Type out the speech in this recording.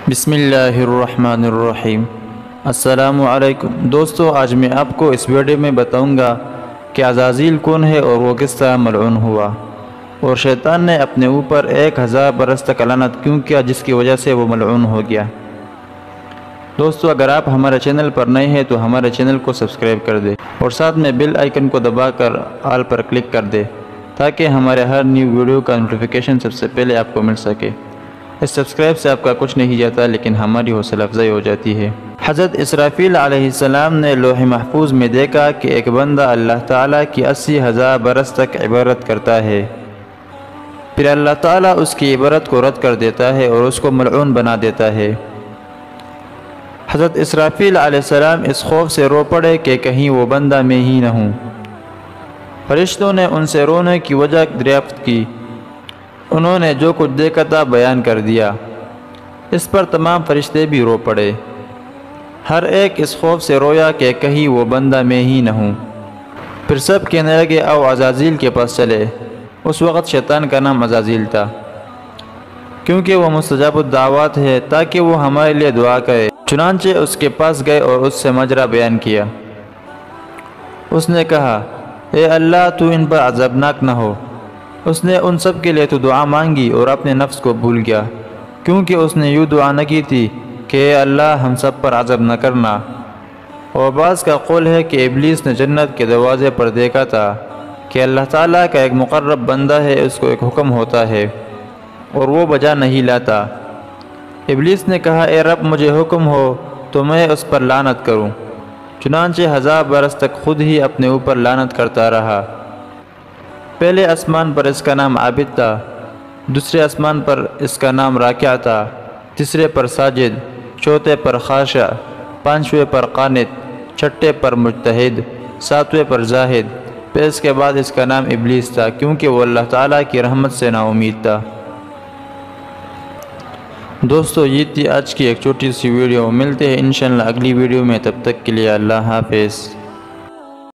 بسم اللہ الرحمن الرحیم۔ السلام علیکم دوستو، آج میں آپ کو اس ویڈیو میں بتاؤں گا کہ عزازیل کون ہے اور وہ کس طرح ملعون ہوا، اور شیطان نے اپنے اوپر 1000 برس تک لعنت کیوں کیا جس کی وجہ سے وہ ملعون ہو گیا۔ دوستو، اگر آپ ہمارے چینل پر نئے ہیں تو ہمارے چینل کو سبسکرائب کر دیں اور ساتھ میں بیل آئیکن کو دبا کر آل پر کلک کر دیں تاکہ ہمارے ہر نیو ویڈیو کا نوٹیفیکیشن سب سے پہلے آپ کو مل سکے۔ اس سبسکرائب سے آپ کا کچھ نہیں جاتا لیکن ہماری حوصلہ افزائی ہو جاتی ہے۔ حضرت اسرافیل علیہ السلام نے لوح محفوظ میں دیکھا کہ ایک بندہ اللہ تعالیٰ کی 80,000 برس تک عبادت کرتا ہے، پھر اللہ تعالیٰ اس کی عبادت کو رد کر دیتا ہے اور اس کو ملعون بنا دیتا ہے۔ حضرت اسرافیل علیہ السلام اس خوف سے رو پڑے کہ کہیں وہ بندہ میں ہی نہ ہوں۔ فرشتوں نے ان سے رونے کی وجہ دریافت کی، انہوں نے جو کچھ دیکھا تھا بیان کر دیا۔ اس پر تمام فرشتے بھی رو پڑے، ہر ایک اس خوف سے رویا کہ کہیں وہ بندہ میں ہی نہ ہوں۔ پھر سب کہنے لگے آؤ عزازیل کے پاس چلے۔ اس وقت شیطان کا نام عزازیل تھا کیونکہ وہ مستجاب الدعوات ہے تاکہ وہ ہمارے لیے دعا کرے۔ چنانچہ اس کے پاس گئے اور اس سے ماجرا بیان کیا۔ اس نے کہا اے اللہ تو ان پر عذابناک نہ ہو۔ اس نے ان سب کے لیے تو دعا مانگی اور اپنے نفس کو بھول گیا، کیونکہ اس نے یوں دعا نہ کی تھی کہ اے اللہ ہم سب پر عذاب نہ کرنا۔ اور بعض کا قول ہے کہ ابلیس نے جنت کے دروازے پر دیکھا تھا کہ اللہ تعالیٰ کا ایک مقرب بندہ ہے، اس کو ایک حکم ہوتا ہے اور وہ بجا نہیں لاتا۔ ابلیس نے کہا اے رب مجھے حکم ہو تو میں اس پر لعنت کروں، چنانچہ 1000 برس تک خود ہی اپنے اوپر لعنت کرتا رہا۔ پہلے آسمان پر اس کا نام عابد تھا، دوسرے آسمان پر اس کا نام راکع تھا، تیسرے پر ساجد، چوتھے پر خاشع، پانچویں پر قانت، چھٹے پر مجتہد، ساتویں پر زاہد، پھر اس کے بعد اس کا نام ابلیس تھا کیونکہ وہ اللہ تعالیٰ کی رحمت سے نا امید تھا۔ دوستو، یہ تھی آج کی ایک چھوٹی سی ویڈیو، ملتے ہیں انشاءاللہ اگلی ویڈیو میں، تب تک کے لیے اللہ حافظ۔